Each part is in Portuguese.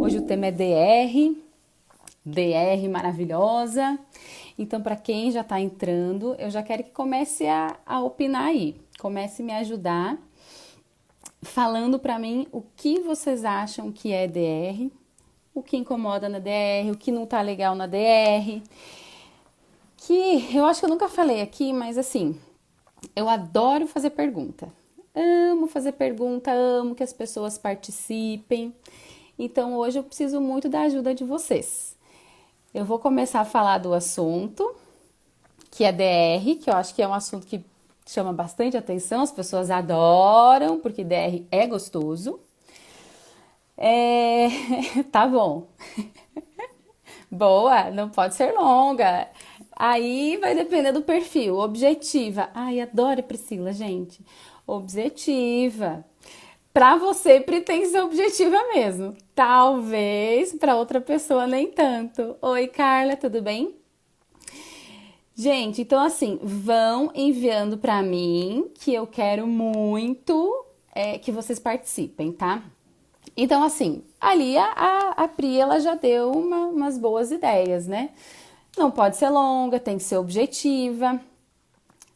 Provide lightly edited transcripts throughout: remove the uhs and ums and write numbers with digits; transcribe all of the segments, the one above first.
Hoje o tema é DR, DR maravilhosa. Então, para quem já está entrando, eu já quero que comece a opinar aí. Comece a me ajudar falando para mim o que vocês acham que é DR, o que incomoda na DR, o que não tá legal na DR. Que eu acho que eu nunca falei aqui, mas assim, eu adoro fazer pergunta. Amo fazer pergunta, amo que as pessoas participem. Então hoje eu preciso muito da ajuda de vocês. Eu vou começar a falar do assunto, que é DR, que eu acho que é um assunto que chama bastante atenção, as pessoas adoram, porque DR é gostoso. Tá bom. Boa, não pode ser longa. Aí vai depender do perfil. Objetiva. Ai, adoro Priscila, gente. Objetiva. Pra você pretende ser objetiva mesmo. Talvez pra outra pessoa nem tanto. Oi, Carla, tudo bem? Gente, então assim, vão enviando pra mim que eu quero muito que vocês participem, tá? Então, assim, ali a Pri, ela já deu umas boas ideias, né? Não pode ser longa, tem que ser objetiva.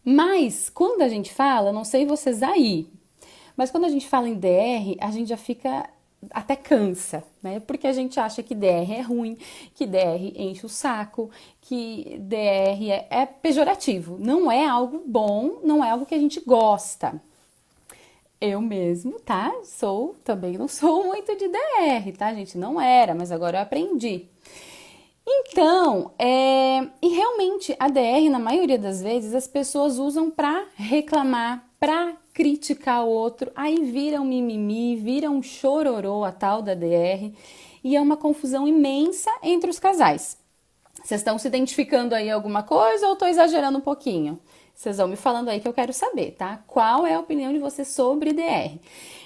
Mas, quando a gente fala, não sei vocês aí, mas quando a gente fala em DR, a gente já fica até cansa, né? Porque a gente acha que DR é ruim, que DR enche o saco, que DR é pejorativo. Não é algo bom, não é algo que a gente gosta. Eu mesmo, tá? Também não sou muito de DR, tá, gente? Não era, mas agora eu aprendi. Então, e realmente a DR, na maioria das vezes, as pessoas usam pra reclamar, pra criticar o outro, aí vira um mimimi, vira um chororô a tal da DR, e é uma confusão imensa entre os casais. Vocês estão se identificando aí alguma coisa ou estou exagerando um pouquinho? Vocês vão me falando aí que eu quero saber, tá? Qual é a opinião de vocês sobre DR?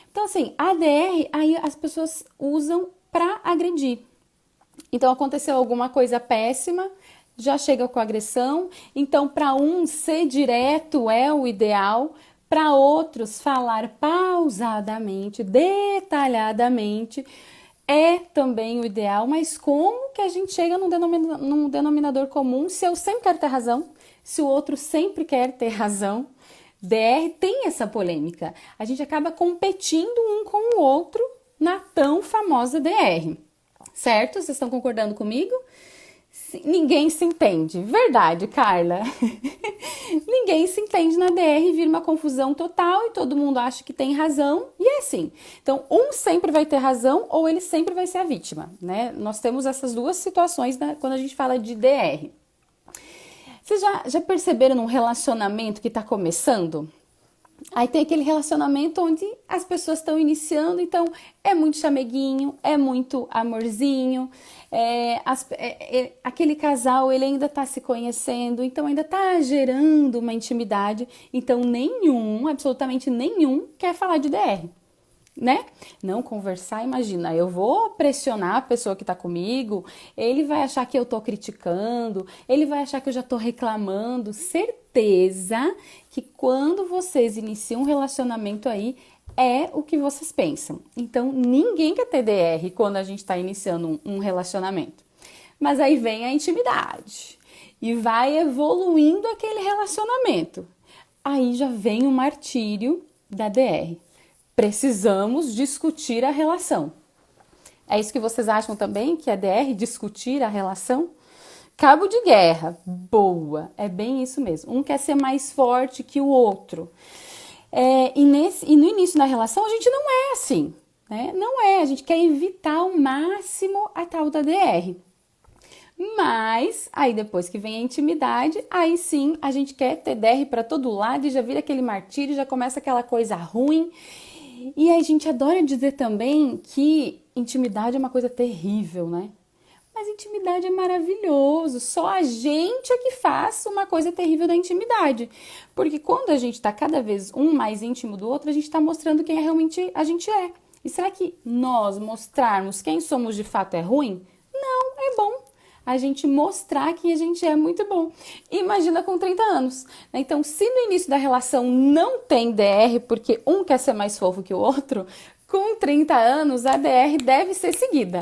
Então, assim, a DR, aí as pessoas usam pra agredir. Então, aconteceu alguma coisa péssima, já chega com agressão. Então, para um, ser direto é o ideal. Para outros, falar pausadamente, detalhadamente, é também o ideal. Mas como que a gente chega num denominador comum se eu sempre quero ter razão, se o outro sempre quer ter razão? DR tem essa polêmica. A gente acaba competindo um com o outro na tão famosa DR. Certo? Vocês estão concordando comigo? Ninguém se entende. Verdade, Carla. Ninguém se entende na DR, vira uma confusão total e todo mundo acha que tem razão. E é assim. Então, um sempre vai ter razão ou ele sempre vai ser a vítima, né? Nós temos essas duas situações quando a gente fala de DR. Vocês já perceberam num relacionamento que está começando? Aí tem aquele relacionamento onde as pessoas estão iniciando, então é muito chameguinho, é muito amorzinho, aquele casal ele ainda está se conhecendo, então ainda está gerando uma intimidade, então absolutamente nenhum quer falar de DR. Né? Não conversar, imagina, eu vou pressionar a pessoa que tá comigo, ele vai achar que eu tô criticando, ele vai achar que eu já tô reclamando. Certeza que quando vocês iniciam um relacionamento aí, é o que vocês pensam. Então, ninguém quer ter DR quando a gente tá iniciando um relacionamento. Mas aí vem a intimidade e vai evoluindo aquele relacionamento. Aí já vem o martírio da DR. Precisamos discutir a relação. É isso que vocês acham também, que é DR, discutir a relação? Cabo de guerra, boa, é bem isso mesmo. Um quer ser mais forte que o outro. E no início da relação a gente não é assim, né? Não é, a gente quer evitar ao máximo a tal da DR. Mas, aí depois que vem a intimidade, aí sim a gente quer ter DR para todo lado e já vira aquele martírio, já começa aquela coisa ruim. E a gente adora dizer também que intimidade é uma coisa terrível, né? Mas intimidade é maravilhoso, só a gente é que faz uma coisa terrível da intimidade. Porque quando a gente tá cada vez um mais íntimo do outro, a gente tá mostrando quem realmente a gente é. E será que nós mostrarmos quem somos de fato é ruim? Não, é bom. a gente mostrar que a gente é muito bom. Imagina com 30 anos. Então, se no início da relação não tem DR, porque um quer ser mais fofo que o outro, com 30 anos a DR deve ser seguida.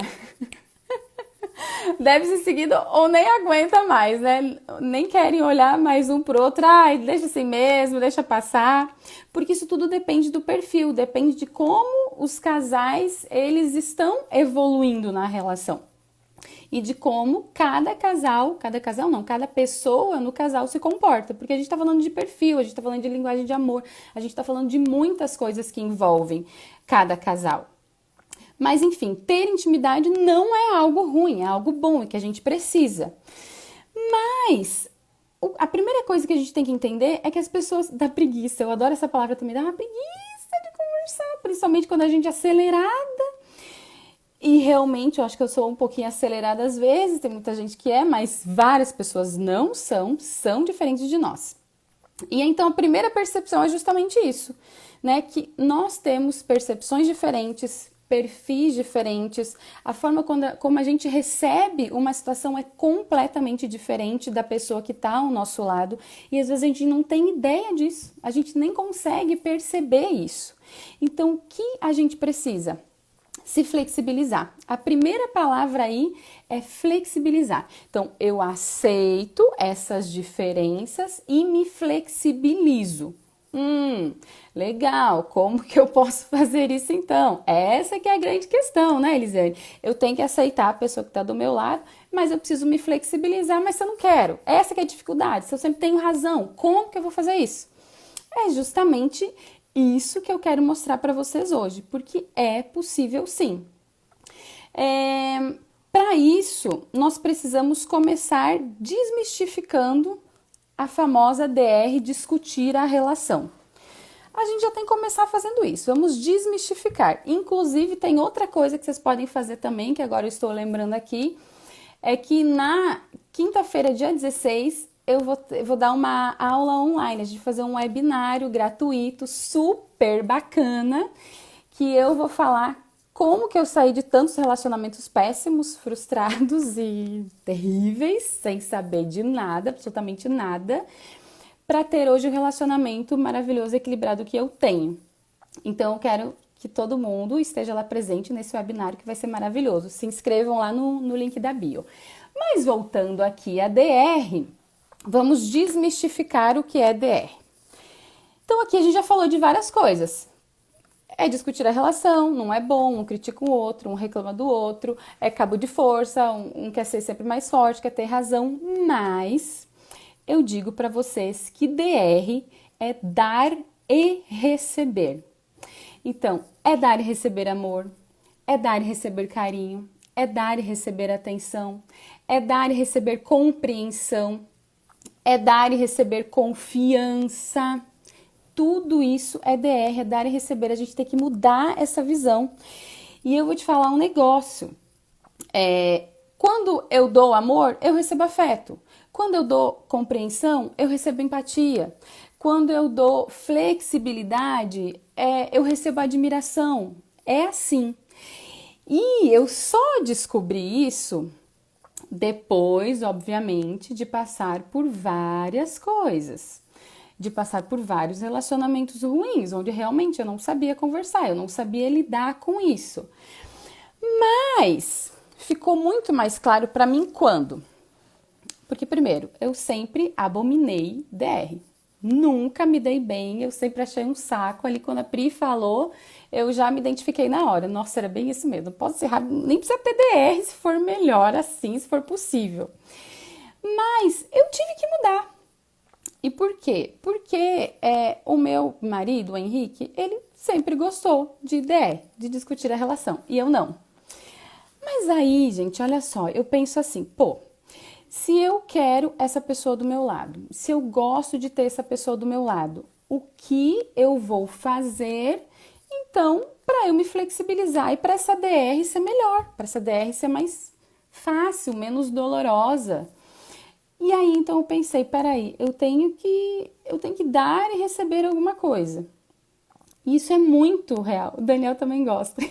Deve ser seguido ou nem aguenta mais, né? Nem querem olhar mais um pro outro. Ai, deixa assim mesmo, deixa passar. Porque isso tudo depende do perfil, depende de como os casais, eles estão evoluindo na relação. E de como cada casal não, cada pessoa no casal se comporta. Porque a gente tá falando de perfil, a gente tá falando de linguagem de amor, a gente tá falando de muitas coisas que envolvem cada casal. Mas, enfim, ter intimidade não é algo ruim, é algo bom e que a gente precisa. Mas a primeira coisa que a gente tem que entender é que as pessoas dá preguiça. Eu adoro essa palavra também, dá uma preguiça de conversar, principalmente quando a gente é acelerada. E realmente eu acho que eu sou um pouquinho acelerada às vezes, tem muita gente que é, mas várias pessoas não são diferentes de nós. E então a primeira percepção é justamente isso, né? Que nós temos percepções diferentes, perfis diferentes, a forma como a gente recebe uma situação é completamente diferente da pessoa que está ao nosso lado e às vezes a gente não tem ideia disso, a gente nem consegue perceber isso. Então, o que a gente precisa? Se flexibilizar. A primeira palavra aí é flexibilizar. Então, eu aceito essas diferenças e me flexibilizo. Legal, como que eu posso fazer isso então? Essa que é a grande questão, né, Elisiane? Eu tenho que aceitar a pessoa que está do meu lado, mas eu preciso me flexibilizar, mas se eu não quero. Essa que é a dificuldade, se eu sempre tenho razão, como que eu vou fazer isso? É justamente isso que eu quero mostrar para vocês hoje, porque é possível sim. Para isso, nós precisamos começar desmistificando a famosa DR, discutir a relação. A gente já tem que começar fazendo isso, vamos desmistificar. Inclusive, tem outra coisa que vocês podem fazer também, que agora eu estou lembrando aqui, é que na quinta-feira, dia 16, eu vou dar uma aula online, a gente vai fazer um webinário gratuito, super bacana, que eu vou falar como que eu saí de tantos relacionamentos péssimos, frustrados e terríveis, sem saber de nada, absolutamente nada, para ter hoje o relacionamento maravilhoso e equilibrado que eu tenho. Então, eu quero que todo mundo esteja lá presente nesse webinário que vai ser maravilhoso. Se inscrevam lá no link da bio. Mas voltando aqui a DR, vamos desmistificar o que é DR. Então, aqui a gente já falou de várias coisas. É discutir a relação, não é bom, um critica o outro, um reclama do outro, é cabo de força, um quer ser sempre mais forte, quer ter razão, mas eu digo para vocês que DR é dar e receber. Então, é dar e receber amor, é dar e receber carinho, é dar e receber atenção, é dar e receber compreensão, é dar e receber confiança. Tudo isso é DR, é dar e receber. A gente tem que mudar essa visão. E eu vou te falar um negócio. Quando eu dou amor, eu recebo afeto. Quando eu dou compreensão, eu recebo empatia. Quando eu dou flexibilidade, eu recebo admiração. É assim. E eu só descobri isso depois, obviamente, de passar por várias coisas. De passar por vários relacionamentos ruins, onde realmente eu não sabia conversar, eu não sabia lidar com isso. Mas ficou muito mais claro para mim quando? Porque, primeiro, eu sempre abominei DR. Nunca me dei bem, eu sempre achei um saco. Ali, quando a Pri falou, eu já me identifiquei na hora. Nossa, era bem isso mesmo. Não posso ser rápido, nem precisa ter DR se for melhor assim, se for possível. Mas eu tive que mudar. E por quê? Porque o meu marido, o Henrique, ele sempre gostou de DR, de discutir a relação, e eu não. Mas aí, gente, olha só, eu penso assim, se eu quero essa pessoa do meu lado, se eu gosto de ter essa pessoa do meu lado, o que eu vou fazer, então, para eu me flexibilizar e para essa DR ser melhor, para essa DR ser mais fácil, menos dolorosa. E aí, então, eu pensei, peraí, eu tenho que dar e receber alguma coisa. Isso é muito real. O Daniel também gosta.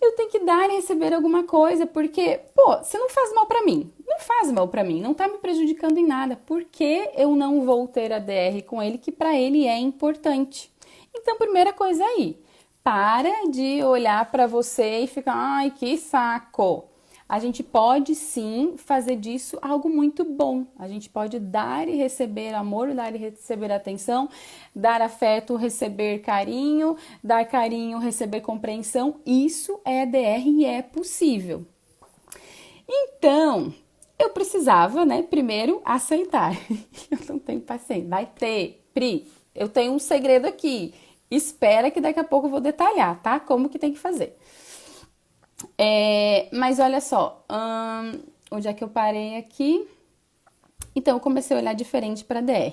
eu tenho que dar e receber alguma coisa, porque, pô, você não faz mal pra mim. Não faz mal pra mim, não tá me prejudicando em nada. Por que eu não vou ter a DR com ele, que pra ele é importante? Então, primeira coisa aí, para de olhar pra você e ficar, ai, que saco. A gente pode sim fazer disso algo muito bom. A gente pode dar e receber amor, dar e receber atenção, dar afeto, receber carinho, dar carinho, receber compreensão. Isso é DR e é possível. Então, eu precisava, né, primeiro aceitar. Eu não tenho paciência. Vai ter, Pri, eu tenho um segredo aqui. Espera que daqui a pouco eu vou detalhar, tá? Como que tem que fazer. Mas olha só, onde é que eu parei aqui? Então, eu comecei a olhar diferente para DR.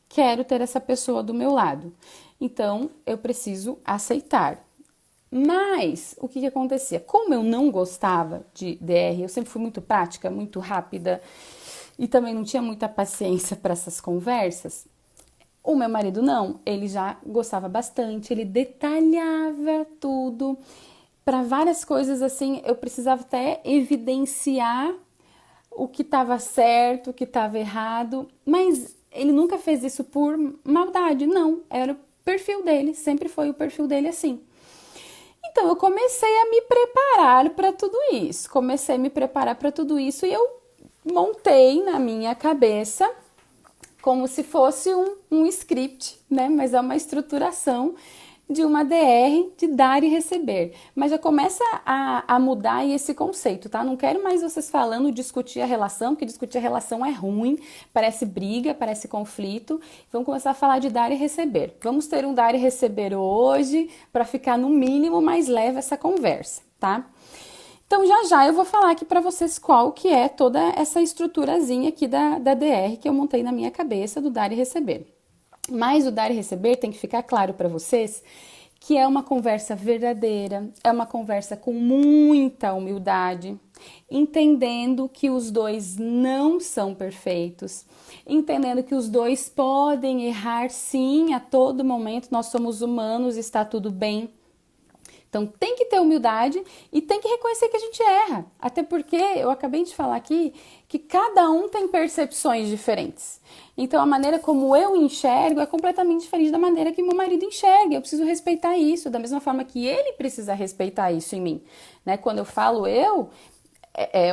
Quero ter essa pessoa do meu lado. Então, eu preciso aceitar. Mas, o que que acontecia? Como eu não gostava de DR, eu sempre fui muito prática, muito rápida e também não tinha muita paciência para essas conversas. O meu marido não, ele já gostava bastante, ele detalhava tudo. Para várias coisas assim, eu precisava até evidenciar o que estava certo, o que estava errado, mas ele nunca fez isso por maldade, não. Era o perfil dele, sempre foi o perfil dele assim. Então eu comecei a me preparar para tudo isso. Comecei a me preparar para tudo isso e eu montei na minha cabeça como se fosse um script, né? Mas é uma estruturação de uma DR de dar e receber. Mas já começa a mudar esse conceito, tá? Não quero mais vocês falando discutir a relação, porque discutir a relação é ruim, parece briga, parece conflito. Vamos começar a falar de dar e receber. Vamos ter um dar e receber hoje para ficar no mínimo mais leve essa conversa, tá? Então já eu vou falar aqui para vocês qual que é toda essa estruturazinha aqui da DR que eu montei na minha cabeça do dar e receber. Mas o dar e receber tem que ficar claro para vocês que é uma conversa verdadeira, é uma conversa com muita humildade, entendendo que os dois não são perfeitos, entendendo que os dois podem errar sim a todo momento, nós somos humanos, está tudo bem. Então tem que ter humildade e tem que reconhecer que a gente erra. Até porque eu acabei de falar aqui que cada um tem percepções diferentes. Então a maneira como eu enxergo é completamente diferente da maneira que meu marido enxerga. Eu preciso respeitar isso, da mesma forma que ele precisa respeitar isso em mim. Né? Quando eu falo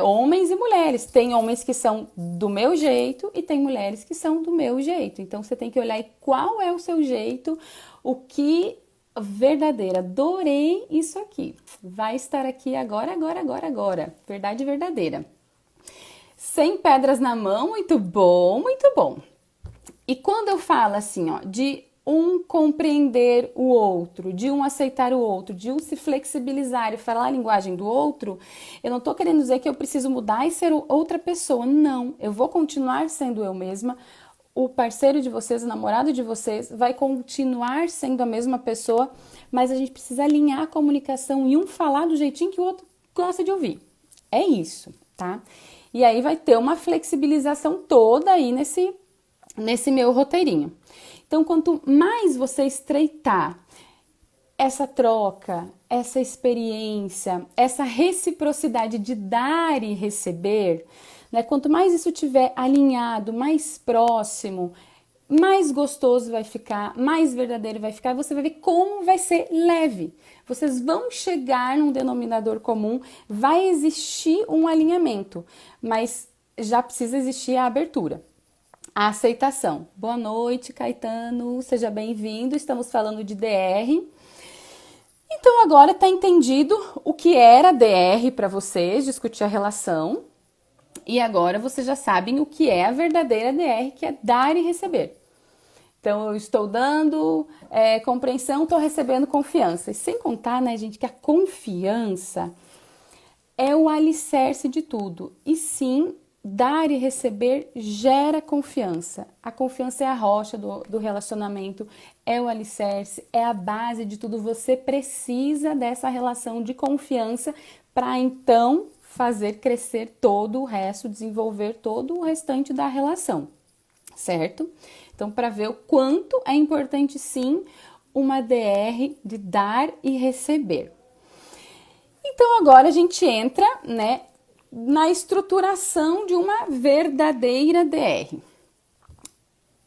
homens e mulheres. Tem homens que são do meu jeito e tem mulheres que são do meu jeito. Então você tem que olhar qual é o seu jeito, o que verdadeira. Adorei isso aqui. Vai estar aqui agora. Verdade verdadeira. Sem pedras na mão, muito bom, muito bom. E quando eu falo assim, ó, de um compreender o outro, de um aceitar o outro, de um se flexibilizar e falar a linguagem do outro, eu não tô querendo dizer que eu preciso mudar e ser outra pessoa. Não, eu vou continuar sendo eu mesma. O parceiro de vocês, o namorado de vocês, vai continuar sendo a mesma pessoa, mas a gente precisa alinhar a comunicação e um falar do jeitinho que o outro gosta de ouvir. É isso, tá? E aí vai ter uma flexibilização toda aí nesse meu roteirinho. Então, quanto mais você estreitar essa troca, essa experiência, essa reciprocidade de dar e receber, né? Quanto mais isso estiver alinhado, mais próximo, mais gostoso vai ficar, mais verdadeiro vai ficar, você vai ver como vai ser leve. Vocês vão chegar num denominador comum, vai existir um alinhamento, mas já precisa existir a abertura. A aceitação. Boa noite, Caetano, seja bem-vindo. Estamos falando de DR. Então agora está entendido o que era DR para vocês, discutir a relação. E agora vocês já sabem o que é a verdadeira DR, que é dar e receber. Então eu estou dando compreensão, estou recebendo confiança. E sem contar, né, gente, que a confiança é o alicerce de tudo. E sim, dar e receber gera confiança. A confiança é a rocha do relacionamento, é o alicerce, é a base de tudo. Você precisa dessa relação de confiança para então fazer crescer todo o resto, desenvolver todo o restante da relação, certo? Então, para ver o quanto é importante sim uma DR de dar e receber. Então agora a gente entra, né, na estruturação de uma verdadeira DR.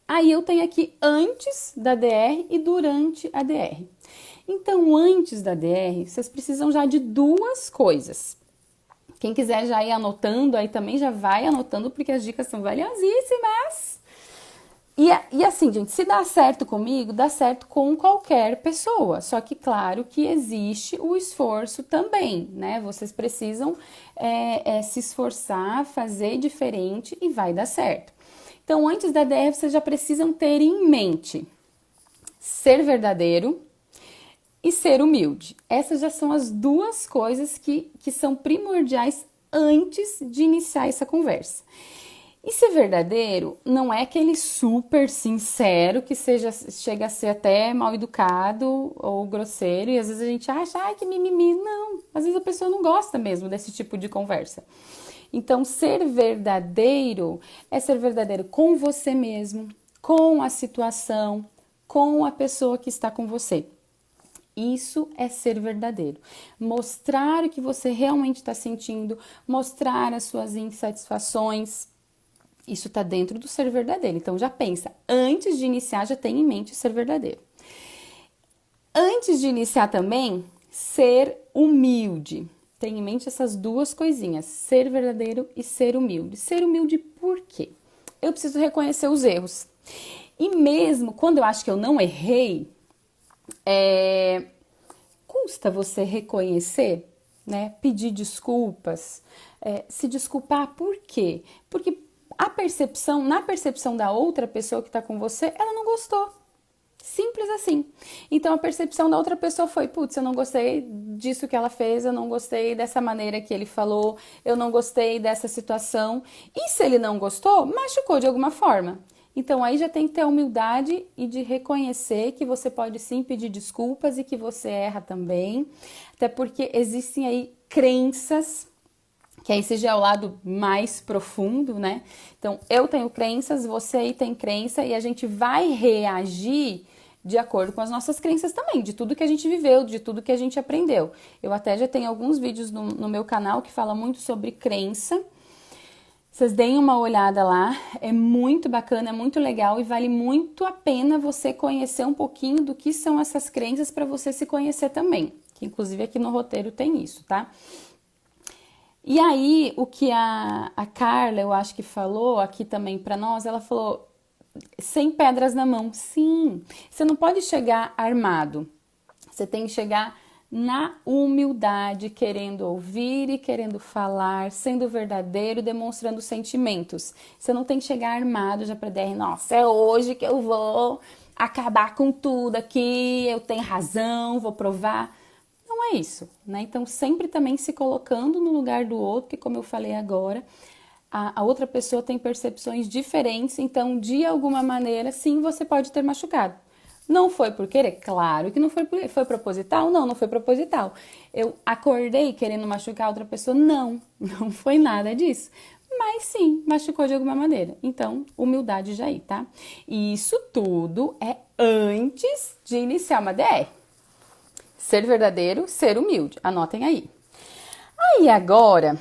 Aí eu tenho aqui antes da DR e durante a DR. Então, antes da DR, vocês precisam já de duas coisas. Quem quiser já ir anotando, aí também já vai anotando, porque as dicas são valiosíssimas. E assim, gente, se dá certo comigo, dá certo com qualquer pessoa. Só que, claro, que existe o esforço também, né? Vocês precisam se esforçar, fazer diferente e vai dar certo. Então, antes da DR, vocês já precisam ter em mente ser verdadeiro e ser humilde. Essas já são as duas coisas que são primordiais antes de iniciar essa conversa. E ser verdadeiro não é aquele super sincero que chega a ser até mal educado ou grosseiro e às vezes a gente acha, ai, que mimimi. Não, às vezes a pessoa não gosta mesmo desse tipo de conversa. Então, ser verdadeiro é ser verdadeiro com você mesmo, com a situação, com a pessoa que está com você. Isso é ser verdadeiro. Mostrar o que você realmente está sentindo, mostrar as suas insatisfações. Isso está dentro do ser verdadeiro. Então, já pensa, antes de iniciar, já tem em mente ser verdadeiro. Antes de iniciar também, ser humilde. Tem em mente essas duas coisinhas, ser verdadeiro e ser humilde. Ser humilde por quê? Eu preciso reconhecer os erros. E mesmo quando eu acho que eu não errei, custa você reconhecer, né? Pedir desculpas, se desculpar por quê? Porque na percepção da outra pessoa que está com você, ela não gostou. Simples assim. Então a percepção da outra pessoa foi, putz, eu não gostei disso que ela fez, eu não gostei dessa maneira que ele falou, eu não gostei dessa situação. E se ele não gostou, machucou de alguma forma. Então aí já tem que ter a humildade e de reconhecer que você pode sim pedir desculpas e que você erra também. Até porque existem aí crenças, que aí esse já é o lado mais profundo, né? Então, eu tenho crenças, você aí tem crença e a gente vai reagir de acordo com as nossas crenças também, de tudo que a gente viveu, de tudo que a gente aprendeu. Eu até já tenho alguns vídeos no meu canal que falam muito sobre crença. Vocês deem uma olhada lá, é muito bacana, é muito legal e vale muito a pena você conhecer um pouquinho do que são essas crenças para você se conhecer também. Que inclusive aqui no roteiro tem isso, tá? E aí, o que a Carla, eu acho que falou aqui também para nós, ela falou, sem pedras na mão. Sim, você não pode chegar armado, você tem que chegar na humildade, querendo ouvir e querendo falar, sendo verdadeiro, demonstrando sentimentos. Você não tem que chegar armado já para DR, nossa, é hoje que eu vou acabar com tudo aqui, eu tenho razão, vou provar. Não é isso, né? Então, sempre também se colocando no lugar do outro, que como eu falei agora, a outra pessoa tem percepções diferentes, então, de alguma maneira, sim, você pode ter machucado. Não foi por querer? Claro que não foi por... Foi proposital? Não, não foi proposital. Eu acordei querendo machucar a outra pessoa? Não, não foi nada disso. Mas sim, machucou de alguma maneira. Então, humildade já aí, tá? E isso tudo é antes de iniciar uma DR. Ser verdadeiro, ser humilde. Anotem aí. Aí agora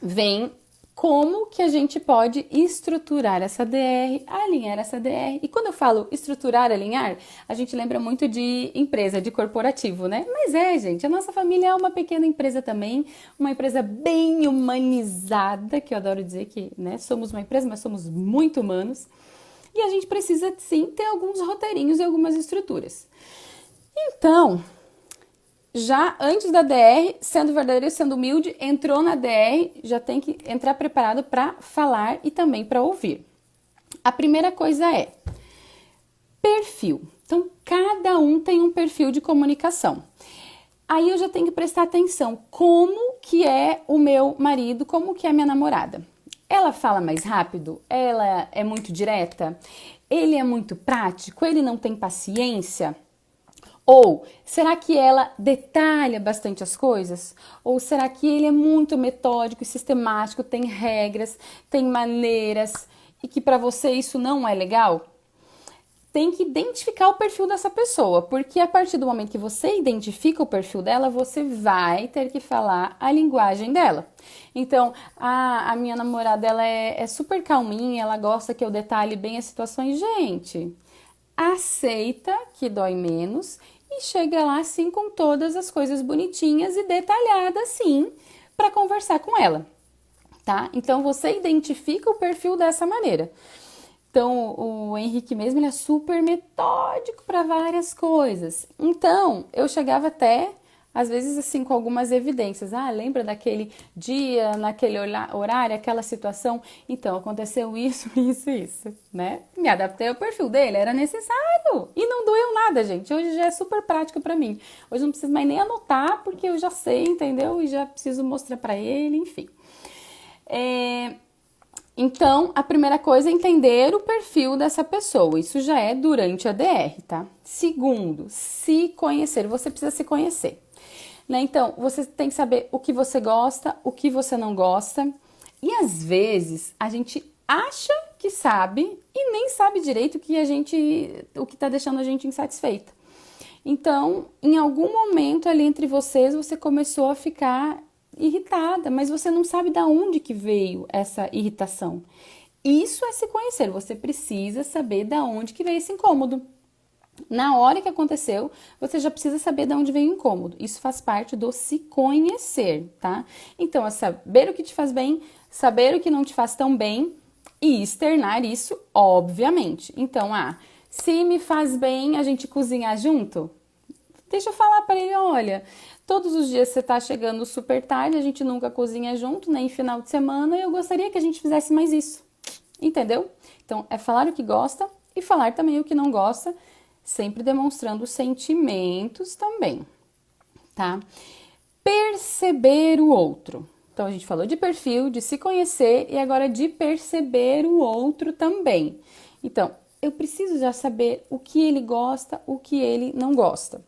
vem como que a gente pode estruturar essa DR, alinhar essa DR. E quando eu falo estruturar, alinhar, a gente lembra muito de empresa, de corporativo, né? Mas gente, a nossa família é uma pequena empresa também, uma empresa bem humanizada, que eu adoro dizer que, né, somos uma empresa, mas somos muito humanos. E a gente precisa, sim, ter alguns roteirinhos e algumas estruturas. Então, já antes da DR, sendo verdadeiro e sendo humilde, entrou na DR, já tem que entrar preparado para falar e também para ouvir. A primeira coisa é perfil. Então, cada um tem um perfil de comunicação. Aí eu já tenho que prestar atenção, como que é o meu marido, como que é a minha namorada. Ela fala mais rápido? Ela é muito direta? Ele é muito prático? Ele não tem paciência? Ou será que ela detalha bastante as coisas? Ou será que ele é muito metódico e sistemático, tem regras, tem maneiras e que para você isso não é legal? tem que identificar o perfil dessa pessoa, porque a partir do momento que você identifica o perfil dela, você vai ter que falar a linguagem dela. Então, a minha namorada, ela é super calminha, ela gosta que eu detalhe bem as situações. Gente, aceita que dói menos e chega lá assim com todas as coisas bonitinhas e detalhadas assim para conversar com ela, tá? Então, você identifica o perfil dessa maneira. Então, o Henrique mesmo, ele é super metódico para várias coisas. Então, eu chegava até, às vezes, assim, com algumas evidências. Ah, lembra daquele dia, naquele horário, aquela situação? Então, aconteceu isso, isso, isso, né? Me adaptei ao perfil dele, era necessário. E não doeu nada, gente. Hoje já é super prático para mim. Hoje não preciso mais nem anotar, porque eu já sei, entendeu? E já preciso mostrar para ele, enfim. Então, a primeira coisa é entender o perfil dessa pessoa. Isso já é durante a DR, tá? Segundo, se conhecer. Você precisa se conhecer, né? Então, você tem que saber o que você gosta, o que você não gosta. E às vezes, a gente acha que sabe e nem sabe direito o que tá deixando a gente insatisfeita. Então, em algum momento ali entre vocês, você começou a ficar irritada, mas você não sabe de onde que veio essa irritação. Isso é se conhecer, você precisa saber de onde que veio esse incômodo. Na hora que aconteceu, você já precisa saber de onde veio o incômodo. Isso faz parte do se conhecer, tá? Então, é saber o que te faz bem, saber o que não te faz tão bem e externar isso, obviamente. Então, se me faz bem a gente cozinhar junto, deixa eu falar para ele, olha, todos os dias você tá chegando super tarde, a gente nunca cozinha junto, nem final de semana, e eu gostaria que a gente fizesse mais isso. Entendeu? Então, é falar o que gosta e falar também o que não gosta, sempre demonstrando sentimentos também, tá? Perceber o outro. Então, a gente falou de perfil, de se conhecer e agora de perceber o outro também. Então, eu preciso já saber o que ele gosta, o que ele não gosta.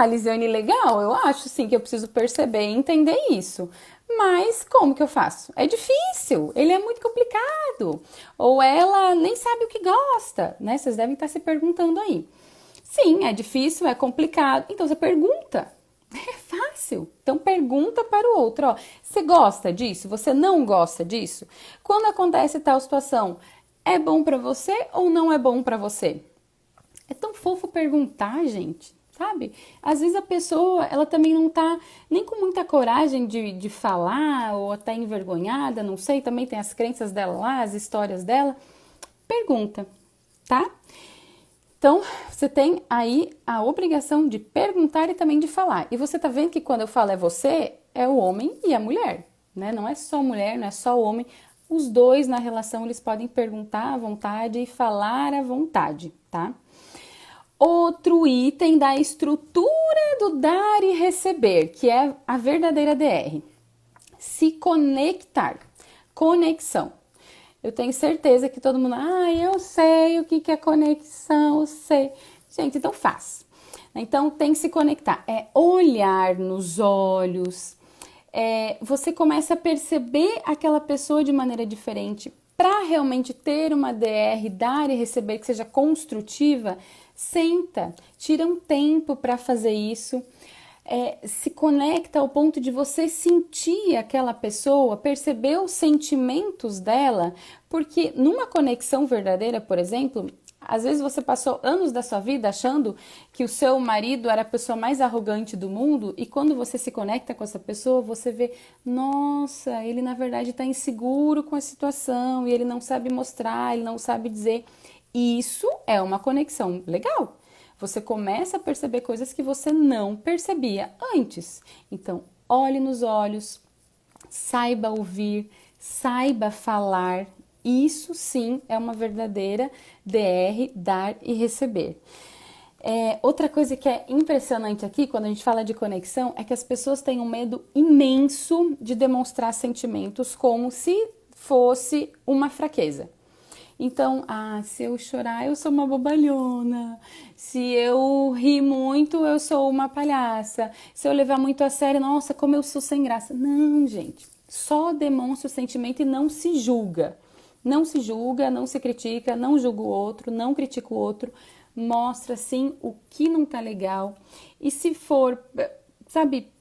Lisiane, legal, eu acho sim que eu preciso perceber e entender isso. Mas como que eu faço? É difícil, ele é muito complicado. Ou ela nem sabe o que gosta, né? Vocês devem estar se perguntando aí. Sim, é difícil, é complicado. Então você pergunta. É fácil. Então pergunta para o outro, ó, você gosta disso? Você não gosta disso? Quando acontece tal situação, é bom para você ou não é bom para você? É tão fofo perguntar, gente. Sabe? Às vezes a pessoa, ela também não tá nem com muita coragem de falar ou tá envergonhada, não sei, também tem as crenças dela lá, as histórias dela. Pergunta, tá? Então, você tem aí a obrigação de perguntar e também de falar. E você tá vendo que quando eu falo é você, é o homem e a mulher, né? Não é só mulher, não é só o homem. Os dois na relação, eles podem perguntar à vontade e falar à vontade, tá? Outro item da estrutura do dar e receber, que é a verdadeira DR. Se conectar. Conexão. Eu tenho certeza que todo mundo, eu sei o que é conexão, eu sei. Gente, então faz. Então tem que se conectar. É olhar nos olhos. Você começa a perceber aquela pessoa de maneira diferente. Para realmente ter uma DR, dar e receber que seja construtiva, senta, tira um tempo para fazer isso, se conecta ao ponto de você sentir aquela pessoa, perceber os sentimentos dela, porque numa conexão verdadeira, por exemplo, às vezes você passou anos da sua vida achando que o seu marido era a pessoa mais arrogante do mundo e quando você se conecta com essa pessoa, você vê, nossa, ele na verdade está inseguro com a situação e ele não sabe mostrar, ele não sabe dizer. Isso é uma conexão legal. Você começa a perceber coisas que você não percebia antes. Então, olhe nos olhos, saiba ouvir, saiba falar. Isso sim é uma verdadeira DR, dar e receber. Outra coisa que é impressionante aqui, quando a gente fala de conexão, é que as pessoas têm um medo imenso de demonstrar sentimentos como se fosse uma fraqueza. Então, se eu chorar, eu sou uma bobalhona. Se eu rir muito, eu sou uma palhaça. Se eu levar muito a sério, nossa, como eu sou sem graça. Não, gente. Só demonstra o sentimento e não se julga, Não se julga, não se critica, não julga o outro, não critica o outro. Mostra, sim, o que não tá legal. E se for, sabe,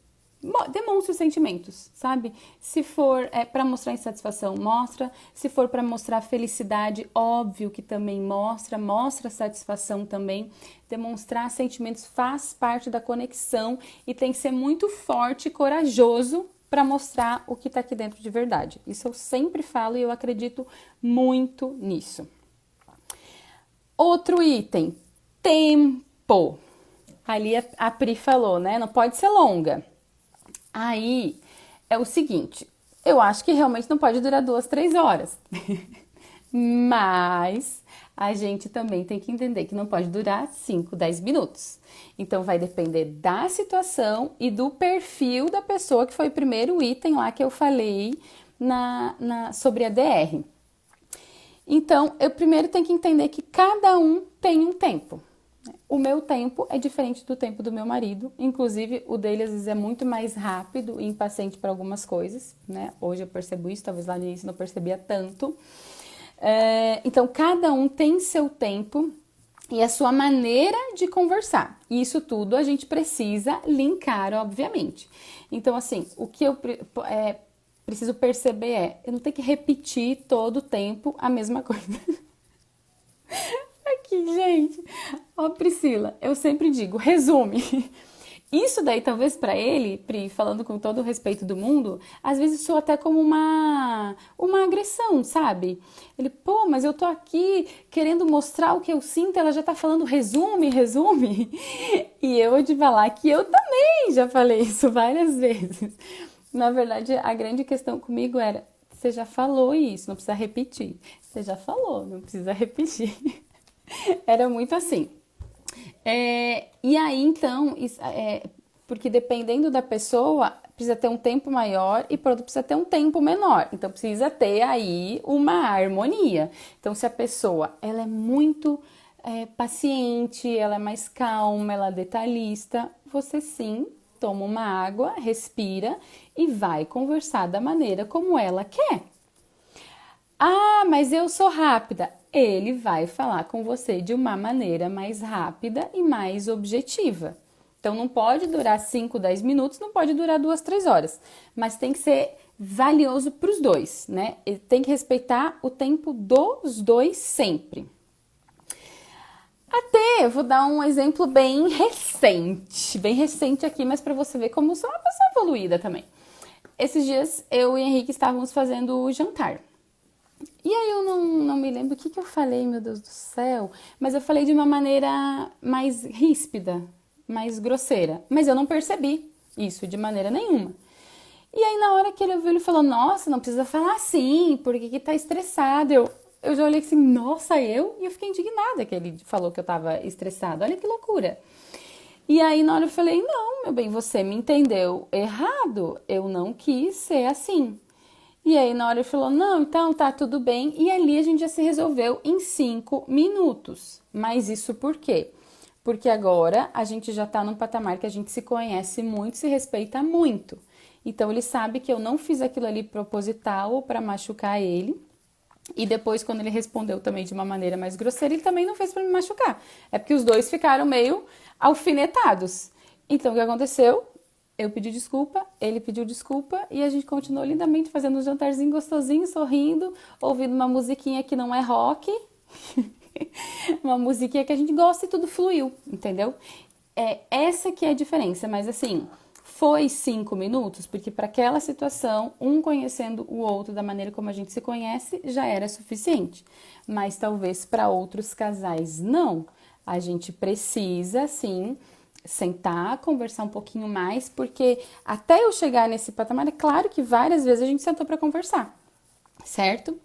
demonstra os sentimentos, sabe? Se for para mostrar insatisfação, mostra. Se for para mostrar felicidade, óbvio que também mostra satisfação também. Demonstrar sentimentos faz parte da conexão e tem que ser muito forte e corajoso para mostrar o que está aqui dentro de verdade. Isso eu sempre falo e eu acredito muito nisso. Outro item, tempo. Ali a Pri falou, né? Não pode ser longa. Aí é o seguinte, eu acho que realmente não pode durar 2, 3 horas. Mas a gente também tem que entender que não pode durar 5, 10 minutos. Então vai depender da situação e do perfil da pessoa, que foi o primeiro item lá que eu falei sobre a DR. Então, eu primeiro tenho que entender que cada um tem um tempo. O meu tempo é diferente do tempo do meu marido, inclusive o dele às vezes é muito mais rápido e impaciente para algumas coisas, né? Hoje eu percebo isso, talvez lá no início não percebia tanto. Então, cada um tem seu tempo e a sua maneira de conversar. E isso tudo a gente precisa linkar, obviamente. Então, assim, o que eu preciso perceber eu não tenho que repetir todo o tempo a mesma coisa. Aqui, gente. Ó, Priscila, eu sempre digo, resume. Isso daí, talvez para ele, Pri, falando com todo o respeito do mundo, às vezes soa até como uma agressão, sabe? Ele, pô, mas eu tô aqui querendo mostrar o que eu sinto, ela já tá falando resume, resume. E eu vou te falar que eu também já falei isso várias vezes. Na verdade, a grande questão comigo era, você já falou isso, não precisa repetir. Você já falou, não precisa repetir. Era muito assim. E aí, então, porque dependendo da pessoa, precisa ter um tempo maior e por outro precisa ter um tempo menor. Então, precisa ter aí uma harmonia. Então, se a pessoa ela é muito paciente, ela é mais calma, ela é detalhista, você sim toma uma água, respira e vai conversar da maneira como ela quer. Ah, mas eu sou rápida. Ele vai falar com você de uma maneira mais rápida e mais objetiva. Então, não pode durar 5, 10 minutos, não pode durar 2, 3 horas. Mas tem que ser valioso para os dois, né? Ele tem que respeitar o tempo dos dois sempre. Até, eu vou dar um exemplo bem recente aqui, mas para você ver como eu sou uma pessoa evoluída também. Esses dias, eu e o Henrique estávamos fazendo o jantar. E aí eu não me lembro o que eu falei, meu Deus do céu, mas eu falei de uma maneira mais ríspida, mais grosseira. Mas eu não percebi isso de maneira nenhuma. E aí na hora que ele ouviu, ele falou, nossa, não precisa falar assim, porque que tá estressado. Eu já olhei assim, nossa, eu? E eu fiquei indignada que ele falou que eu tava estressada. Olha que loucura. E aí na hora eu falei, não, meu bem, você me entendeu errado. Eu não quis ser assim. E aí na hora ele falou, não, então tá tudo bem. E ali a gente já se resolveu em 5 minutos. Mas isso por quê? Porque agora a gente já tá num patamar que a gente se conhece muito, se respeita muito. Então ele sabe que eu não fiz aquilo ali proposital ou para machucar ele. E depois, quando ele respondeu também de uma maneira mais grosseira, ele também não fez para me machucar. É porque os dois ficaram meio alfinetados. Então, o que aconteceu? Eu pedi desculpa, ele pediu desculpa e a gente continuou lindamente fazendo um jantarzinho gostosinho, sorrindo, ouvindo uma musiquinha que não é rock, uma musiquinha que a gente gosta e tudo fluiu, entendeu? Essa que é a diferença, mas assim, foi 5 minutos, porque para aquela situação, um conhecendo o outro da maneira como a gente se conhece, já era suficiente. Mas talvez para outros casais não. A gente precisa, sim, sentar, conversar um pouquinho mais, porque até eu chegar nesse patamar, é claro que várias vezes a gente sentou para conversar, certo?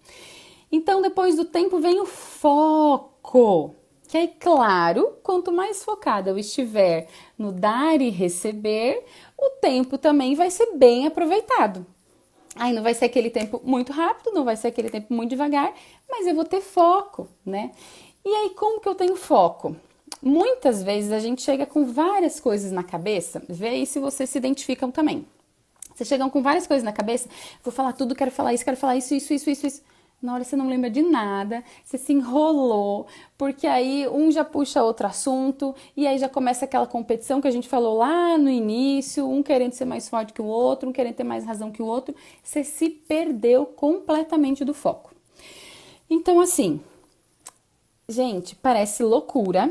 Então, depois do tempo vem o foco, que aí, claro, quanto mais focada eu estiver no dar e receber, o tempo também vai ser bem aproveitado. Aí não vai ser aquele tempo muito rápido, não vai ser aquele tempo muito devagar, mas eu vou ter foco, né? E aí, como que eu tenho foco? Muitas vezes a gente chega com várias coisas na cabeça, vê aí se vocês se identificam também. Vocês chegam com várias coisas na cabeça, vou falar tudo, quero falar isso, isso. Na hora você não lembra de nada, você se enrolou, porque aí um já puxa outro assunto, e aí já começa aquela competição que a gente falou lá no início, um querendo ser mais forte que o outro, um querendo ter mais razão que o outro, você se perdeu completamente do foco. Então, assim, gente, parece loucura,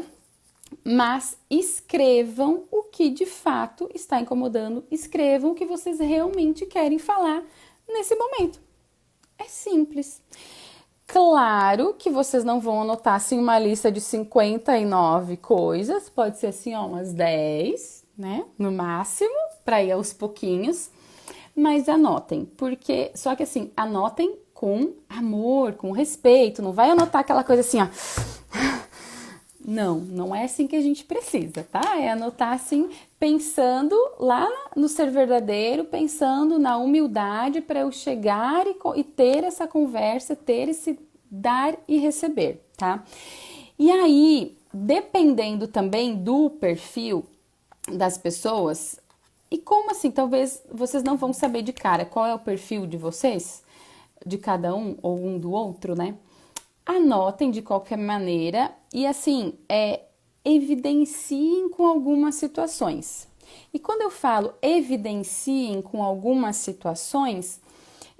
mas escrevam o que de fato está incomodando, escrevam o que vocês realmente querem falar nesse momento. É simples. Claro que vocês não vão anotar assim uma lista de 59 coisas, pode ser assim, ó, umas 10, né, no máximo, para ir aos pouquinhos, mas anotem, porque só que assim, anotem com amor, com respeito, não vai anotar aquela coisa assim, ó. Não, não é assim que a gente precisa, tá? É anotar assim, pensando lá no ser verdadeiro, pensando na humildade para eu chegar e ter essa conversa, ter esse dar e receber, tá? E aí, dependendo também do perfil das pessoas, e como assim, talvez vocês não vão saber de cara qual é o perfil de vocês, de cada um ou um do outro, né? Anotem de qualquer maneira e assim, evidenciem com algumas situações. E quando eu falo evidenciem com algumas situações,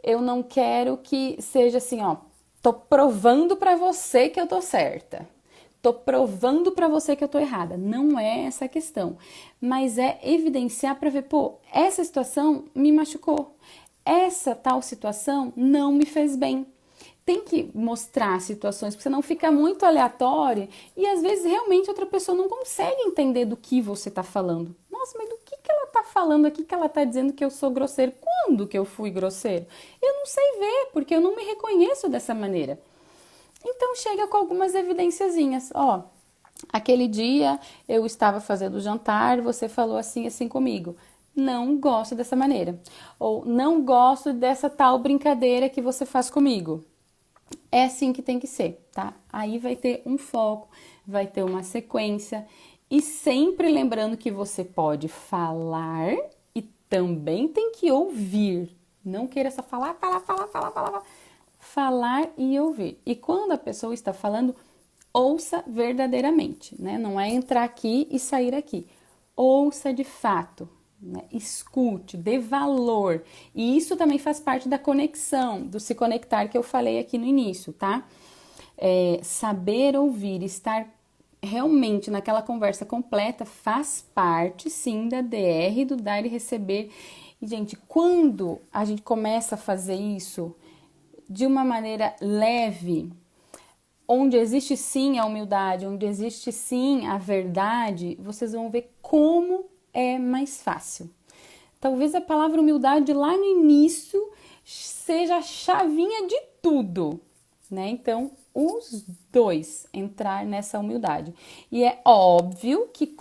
eu não quero que seja assim, ó, tô provando para você que eu tô certa. Tô provando para você que eu tô errada. Não é essa a questão, mas é evidenciar para ver, pô, essa situação me machucou. Essa tal situação não me fez bem. Tem que mostrar situações, porque senão fica muito aleatório e às vezes realmente outra pessoa não consegue entender do que você está falando. Nossa, mas do que ela está falando aqui que ela está dizendo que eu sou grosseiro? Quando que eu fui grosseiro? Eu não sei ver, porque eu não me reconheço dessa maneira. Então chega com algumas evidenciazinhas. Ó, aquele dia eu estava fazendo o jantar, você falou assim assim comigo. Não gosto dessa maneira. Ou não gosto dessa tal brincadeira que você faz comigo. É assim que tem que ser, tá? Aí vai ter um foco, vai ter uma sequência e sempre lembrando que você pode falar e também tem que ouvir. Não queira só falar. Falar e ouvir. E quando a pessoa está falando, ouça verdadeiramente, né? Não é entrar aqui e sair aqui. Ouça de fato. Né? Escute, dê valor. E isso também faz parte da conexão, do se conectar que eu falei aqui no início, tá? Saber ouvir, estar realmente naquela conversa completa faz parte, sim, da DR, do dar e receber. E, gente, quando a gente começa a fazer isso de uma maneira leve, onde existe sim a humildade, onde existe sim a verdade, vocês vão ver como é mais fácil. Talvez a palavra humildade lá no início seja a chavinha de tudo, né? Então, os dois entrar nessa humildade. E é óbvio que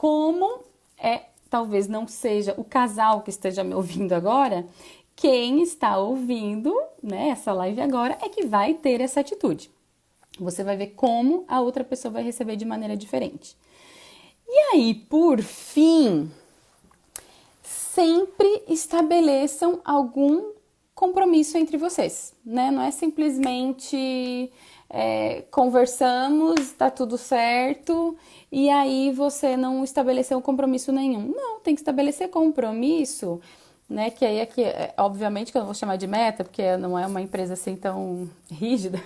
talvez não seja o casal que esteja me ouvindo agora, quem está ouvindo, né, essa live agora é que vai ter essa atitude. Você vai ver como a outra pessoa vai receber de maneira diferente. E aí, por fim, sempre estabeleçam algum compromisso entre vocês, né? Não é simplesmente conversamos, tá tudo certo, e aí você não estabeleceu compromisso nenhum. Não, tem que estabelecer compromisso, né? Que aí obviamente que eu não vou chamar de meta, porque não é uma empresa assim tão rígida.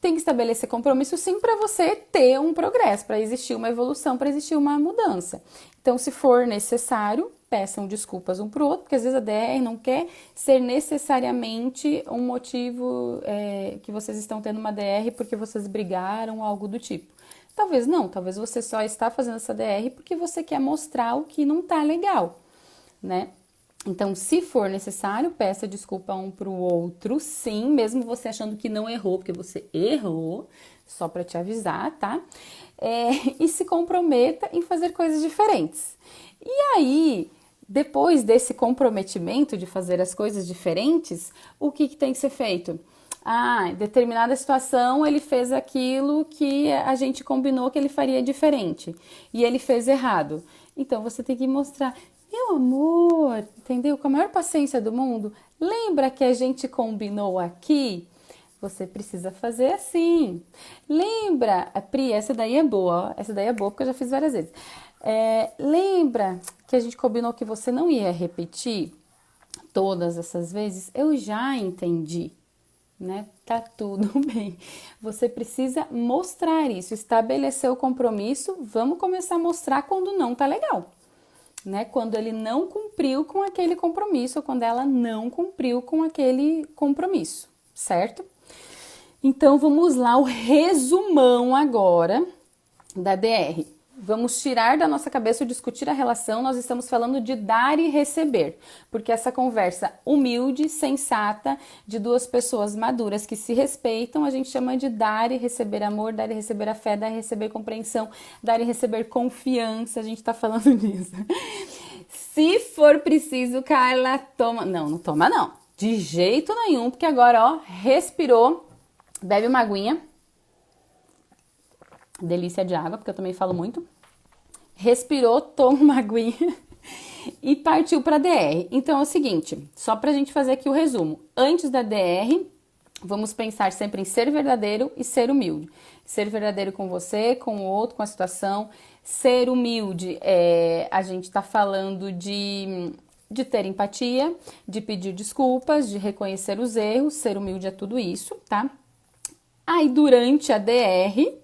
Tem que estabelecer compromisso sim para você ter um progresso, para existir uma evolução, para existir uma mudança. Então, se for necessário, peçam desculpas um para o outro, porque às vezes a DR não quer ser necessariamente um motivo que vocês estão tendo uma DR porque vocês brigaram ou algo do tipo. Talvez não, talvez você só está fazendo essa DR porque você quer mostrar o que não tá legal, né? Então, se for necessário, peça desculpa um para o outro, sim, mesmo você achando que não errou, porque você errou, só para te avisar, tá? E se comprometa em fazer coisas diferentes. E aí, depois desse comprometimento de fazer as coisas diferentes, o que tem que ser feito? Em determinada situação ele fez aquilo que a gente combinou que ele faria diferente e ele fez errado. Então, você tem que mostrar... Meu amor, entendeu? Com a maior paciência do mundo, lembra que a gente combinou aqui? você precisa fazer assim. Lembra, Pri, essa daí é boa, ó. Essa daí é boa porque eu já fiz várias vezes. Lembra que a gente combinou que você não ia repetir todas essas vezes? Eu já entendi, né? Tá tudo bem. Você precisa mostrar isso, estabelecer o compromisso. Vamos começar a mostrar quando não tá legal, né? Quando ele não cumpriu com aquele compromisso ou quando ela não cumpriu com aquele compromisso, certo? Então vamos lá, o resumão agora da DR. Vamos tirar da nossa cabeça o discutir a relação, nós estamos falando de dar e receber, porque essa conversa humilde, sensata, de duas pessoas maduras que se respeitam, a gente chama de dar e receber amor, dar e receber afeto, dar e receber compreensão, dar e receber confiança, a gente tá falando disso. Se for preciso, Carla, toma... Não, não toma não, de jeito nenhum, porque agora, ó, respirou, bebe uma aguinha. Delícia de água, porque eu também falo muito. Respirou, toma uma aguinha e partiu para DR. Então é o seguinte, só para a gente fazer aqui o resumo. Antes da DR, vamos pensar sempre em ser verdadeiro e ser humilde. Ser verdadeiro com você, com o outro, com a situação. Ser humilde, a gente está falando de ter empatia, de pedir desculpas, de reconhecer os erros. Ser humilde é tudo isso, tá? Aí durante a DR...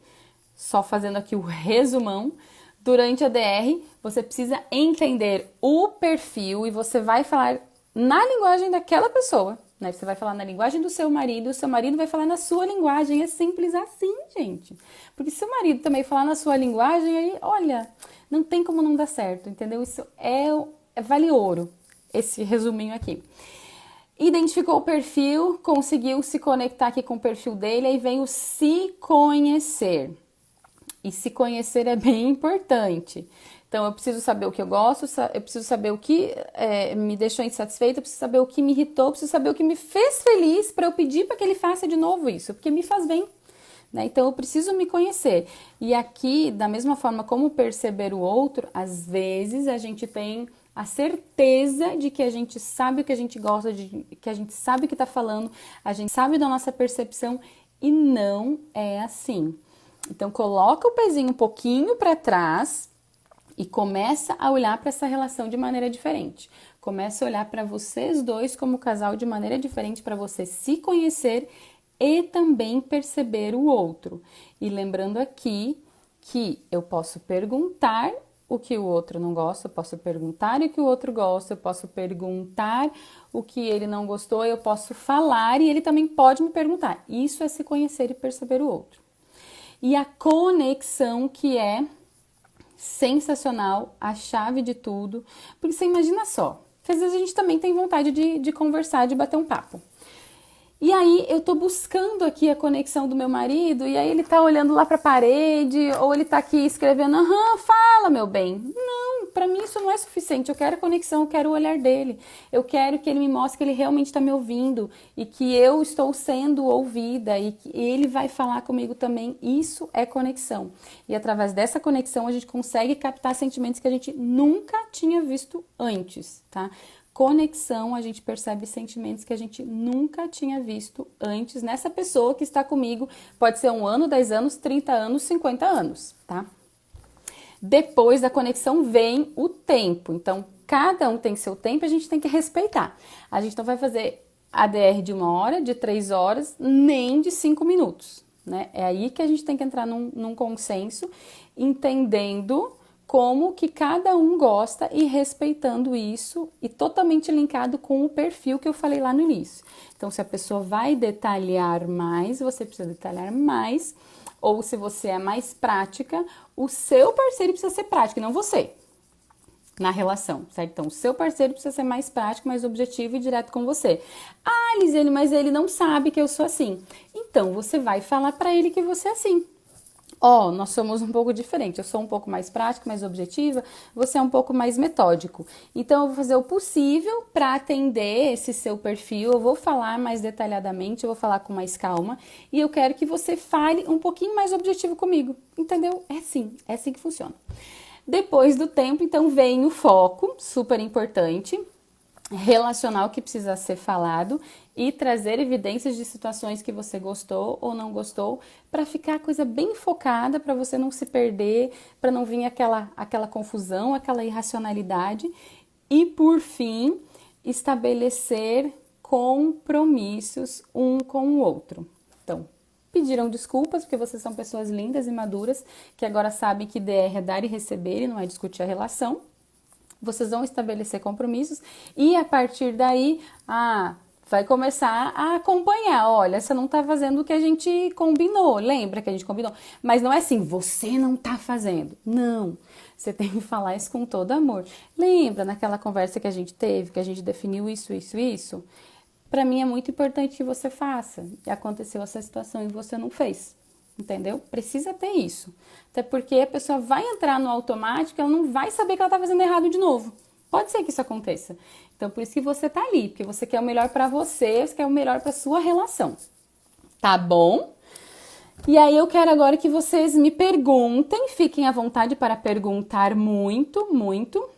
Só fazendo aqui o resumão, durante a DR você precisa entender o perfil e você vai falar na linguagem daquela pessoa, né? Você vai falar na linguagem do seu marido, o seu marido vai falar na sua linguagem, é simples assim, gente. Porque se o marido também falar na sua linguagem, aí, olha, não tem como não dar certo, entendeu? Isso vale ouro, esse resuminho aqui. Identificou o perfil, conseguiu se conectar aqui com o perfil dele, aí vem o se conhecer. E se conhecer é bem importante. Então, eu preciso saber o que eu gosto, eu preciso saber o que me deixou insatisfeita, eu preciso saber o que me irritou, eu preciso saber o que me fez feliz para eu pedir para que ele faça de novo isso, porque me faz bem, né? Então, eu preciso me conhecer. E aqui, da mesma forma como perceber o outro, às vezes a gente tem a certeza de que a gente sabe o que a gente gosta, que a gente sabe o que está falando, a gente sabe da nossa percepção e não é assim. Então, coloca o pezinho um pouquinho para trás e começa a olhar para essa relação de maneira diferente. Começa a olhar para vocês dois como casal de maneira diferente, para você se conhecer e também perceber o outro. E lembrando aqui que eu posso perguntar o que o outro não gosta, eu posso perguntar o que o outro gosta, eu posso perguntar o que ele não gostou, eu posso falar e ele também pode me perguntar. Isso é se conhecer e perceber o outro. E a conexão, que é sensacional, a chave de tudo. Porque você imagina só, que às vezes a gente também tem vontade de conversar, de bater um papo. E aí eu tô buscando aqui a conexão do meu marido, e aí ele tá olhando lá pra parede, ou ele tá aqui escrevendo, fala, meu bem. Não, pra mim isso não é suficiente, eu quero a conexão, eu quero o olhar dele. Eu quero que ele me mostre que ele realmente tá me ouvindo, e que eu estou sendo ouvida, e que ele vai falar comigo também. Isso é conexão. E através dessa conexão a gente consegue captar sentimentos que a gente nunca tinha visto antes, tá? Conexão, a gente percebe sentimentos que a gente nunca tinha visto antes nessa pessoa que está comigo. Pode ser 1 ano, 10 anos, 30 anos, 50 anos, tá? Depois da conexão vem o tempo. Então, cada um tem seu tempo e a gente tem que respeitar. A gente não vai fazer ADR de 1 hora, de 3 horas, nem de 5 minutos, né? É aí que a gente tem que entrar num consenso, entendendo como que cada um gosta e respeitando isso e totalmente linkado com o perfil que eu falei lá no início. Então, se a pessoa vai detalhar mais, você precisa detalhar mais, ou se você é mais prática, o seu parceiro precisa ser prático, e não você, na relação, certo? Então, o seu parceiro precisa ser mais prático, mais objetivo e direto com você. Ah, Lisiane, mas ele não sabe que eu sou assim. Então, você vai falar para ele que você é assim. Nós somos um pouco diferentes, eu sou um pouco mais prática, mais objetiva, você é um pouco mais metódico. Então, eu vou fazer o possível para atender esse seu perfil, eu vou falar mais detalhadamente, eu vou falar com mais calma, e eu quero que você fale um pouquinho mais objetivo comigo, entendeu? É assim que funciona. Depois do tempo, então, vem o foco, super importante, relacional que precisa ser falado, e trazer evidências de situações que você gostou ou não gostou, para ficar a coisa bem focada, para você não se perder, para não vir aquela confusão, aquela irracionalidade. E por fim, estabelecer compromissos um com o outro. Então, pediram desculpas porque vocês são pessoas lindas e maduras que agora sabem que DR é dar e receber e não é discutir a relação. Vocês vão estabelecer compromissos e a partir daí, vai começar a acompanhar. Olha, você não tá fazendo o que a gente combinou. Lembra que a gente combinou? Mas não é assim, você não tá fazendo. Não. Você tem que falar isso com todo amor. Lembra naquela conversa que a gente teve, que a gente definiu isso, isso, isso? Para mim é muito importante que você faça. E aconteceu essa situação e você não fez. Entendeu? Precisa ter isso. Até porque a pessoa vai entrar no automático, ela não vai saber que ela tá fazendo errado de novo. Pode ser que isso aconteça. Então, por isso que você tá ali, porque você quer o melhor para você quer o melhor para sua relação. Tá bom? E aí eu quero agora que vocês me perguntem, fiquem à vontade para perguntar muito, muito.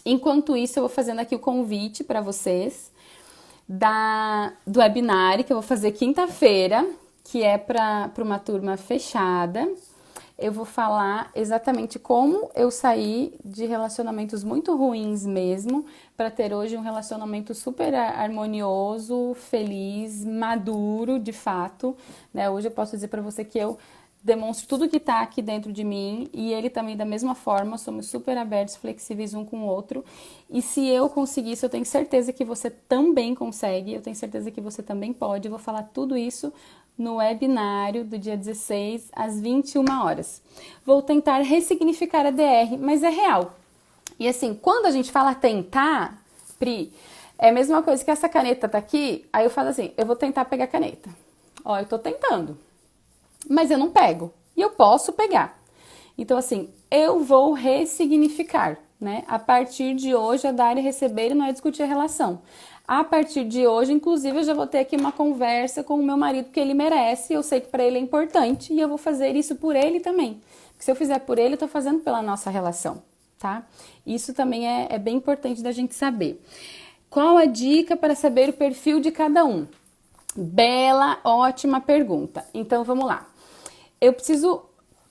Enquanto isso, eu vou fazendo aqui o convite para vocês do webinário que eu vou fazer quinta-feira, que é para uma turma fechada. Eu vou falar exatamente como eu saí de relacionamentos muito ruins mesmo, para ter hoje um relacionamento super harmonioso, feliz, maduro, de fato, né? Hoje eu posso dizer para você que eu demonstro tudo que tá aqui dentro de mim e ele também da mesma forma, somos super abertos, flexíveis um com o outro. E se eu conseguir isso, eu tenho certeza que você também consegue, eu tenho certeza que você também pode. Eu vou falar tudo isso no webinário do dia 16 às 21 horas. Vou tentar ressignificar a DR, mas é real. E assim, quando a gente fala tentar, Pri, é a mesma coisa que essa caneta tá aqui, aí eu falo assim, eu vou tentar pegar a caneta. Ó, eu tô tentando, mas eu não pego. E eu posso pegar. Então assim, eu vou ressignificar, né? A partir de hoje, a dar e receber e não é discutir a relação. A partir de hoje, inclusive, eu já vou ter aqui uma conversa com o meu marido que ele merece, eu sei que para ele é importante e eu vou fazer isso por ele também. Porque se eu fizer por ele, eu tô fazendo pela nossa relação, tá? Isso também é bem importante da gente saber. Qual a dica para saber o perfil de cada um? Bela, ótima pergunta. Então, vamos lá. Eu preciso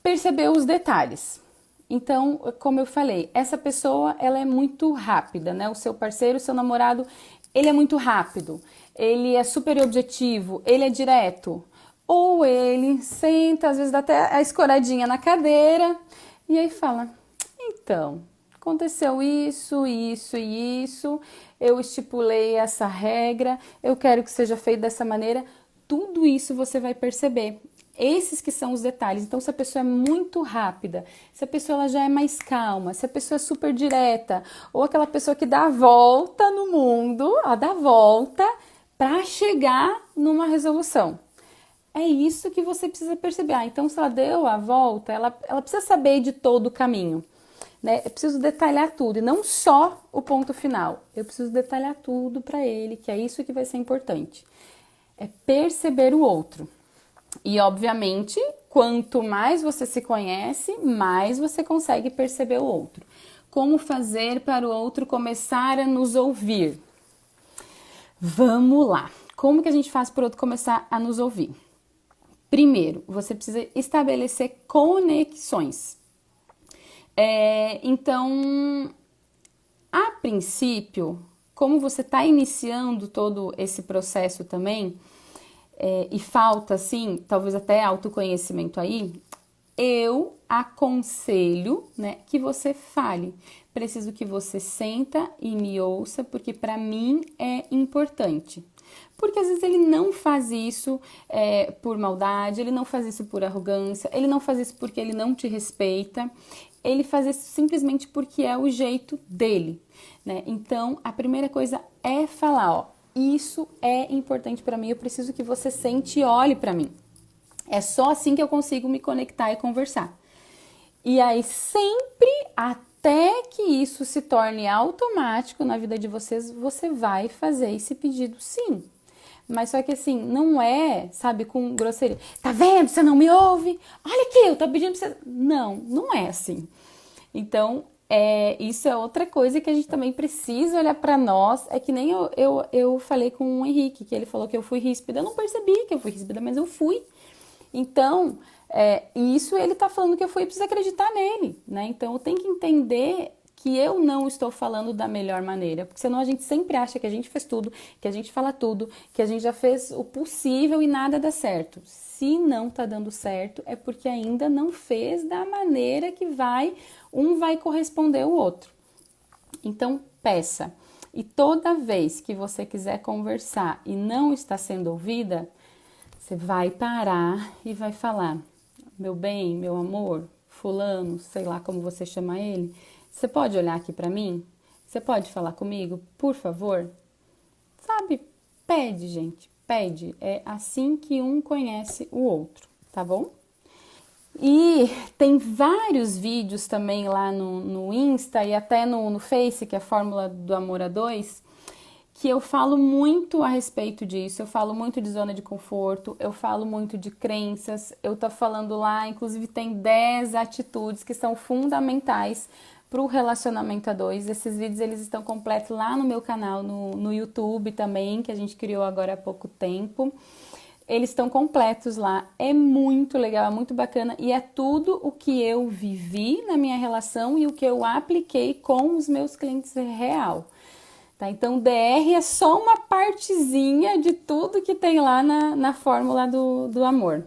perceber os detalhes. Então, como eu falei, essa pessoa, ela é muito rápida, né? O seu parceiro, o seu namorado, ele é muito rápido, ele é super objetivo, ele é direto. Ou ele senta, às vezes dá até a escoradinha na cadeira e aí fala, então, aconteceu isso, isso e isso, eu estipulei essa regra, eu quero que seja feito dessa maneira. Tudo isso você vai perceber. Esses que são os detalhes. Então, se a pessoa é muito rápida, se a pessoa ela já é mais calma, se a pessoa é super direta, ou aquela pessoa que dá a volta no mundo, ó, dá a volta para chegar numa resolução. É isso que você precisa perceber. Então, se ela deu a volta, ela precisa saber de todo o caminho. Né? Eu preciso detalhar tudo, e não só o ponto final. Eu preciso detalhar tudo para ele, que é isso que vai ser importante. É perceber o outro. E, obviamente, quanto mais você se conhece, mais você consegue perceber o outro. Como fazer para o outro começar a nos ouvir? Vamos lá. Como que a gente faz para o outro começar a nos ouvir? Primeiro, você precisa estabelecer conexões. Então, a princípio, como você está iniciando todo esse processo também, e falta, assim, talvez até autoconhecimento aí, eu aconselho, né, que você fale. Preciso que você senta e me ouça, porque para mim é importante. Porque às vezes ele não faz isso por maldade, ele não faz isso por arrogância, ele não faz isso porque ele não te respeita, ele faz isso simplesmente porque é o jeito dele, né? Então, a primeira coisa é falar, ó, isso é importante para mim, eu preciso que você sente e olhe para mim. É só assim que eu consigo me conectar e conversar. E aí sempre, até que isso se torne automático na vida de vocês, você vai fazer esse pedido sim. Mas só que assim, não é, sabe, com grosseria. Tá vendo? Você não me ouve? Olha aqui, eu tô pedindo pra você... Não, não é assim. Então, isso é outra coisa que a gente também precisa olhar para nós. É que nem eu falei com o Henrique, que ele falou que eu fui ríspida. Eu não percebi que eu fui ríspida, mas eu fui. Então, isso ele tá falando que eu fui, precisa acreditar nele, né? Então, eu tenho que entender que eu não estou falando da melhor maneira, porque senão a gente sempre acha que a gente fez tudo, que a gente fala tudo, que a gente já fez o possível e nada dá certo. Se não tá dando certo, é porque ainda não fez da maneira que um vai corresponder ao outro. Então, peça. E toda vez que você quiser conversar e não está sendo ouvida, você vai parar e vai falar: meu bem, meu amor, fulano, sei lá como você chama ele, você pode olhar aqui pra mim? Você pode falar comigo, por favor? Sabe? Pede, gente, pede. É assim que um conhece o outro, tá bom? E tem vários vídeos também lá no Insta e até no Face, que é a Fórmula do Amor a Dois, que eu falo muito a respeito disso. Eu falo muito de zona de conforto, eu falo muito de crenças. Eu tô falando lá, inclusive tem 10 atitudes que são fundamentais para o relacionamento a dois. Esses vídeos eles estão completos lá no meu canal no YouTube também, que a gente criou agora há pouco tempo. Eles estão completos lá, é muito legal, é muito bacana e é tudo o que eu vivi na minha relação e o que eu apliquei com os meus clientes real. Tá? Então, DR é só uma partezinha de tudo que tem lá na fórmula do amor.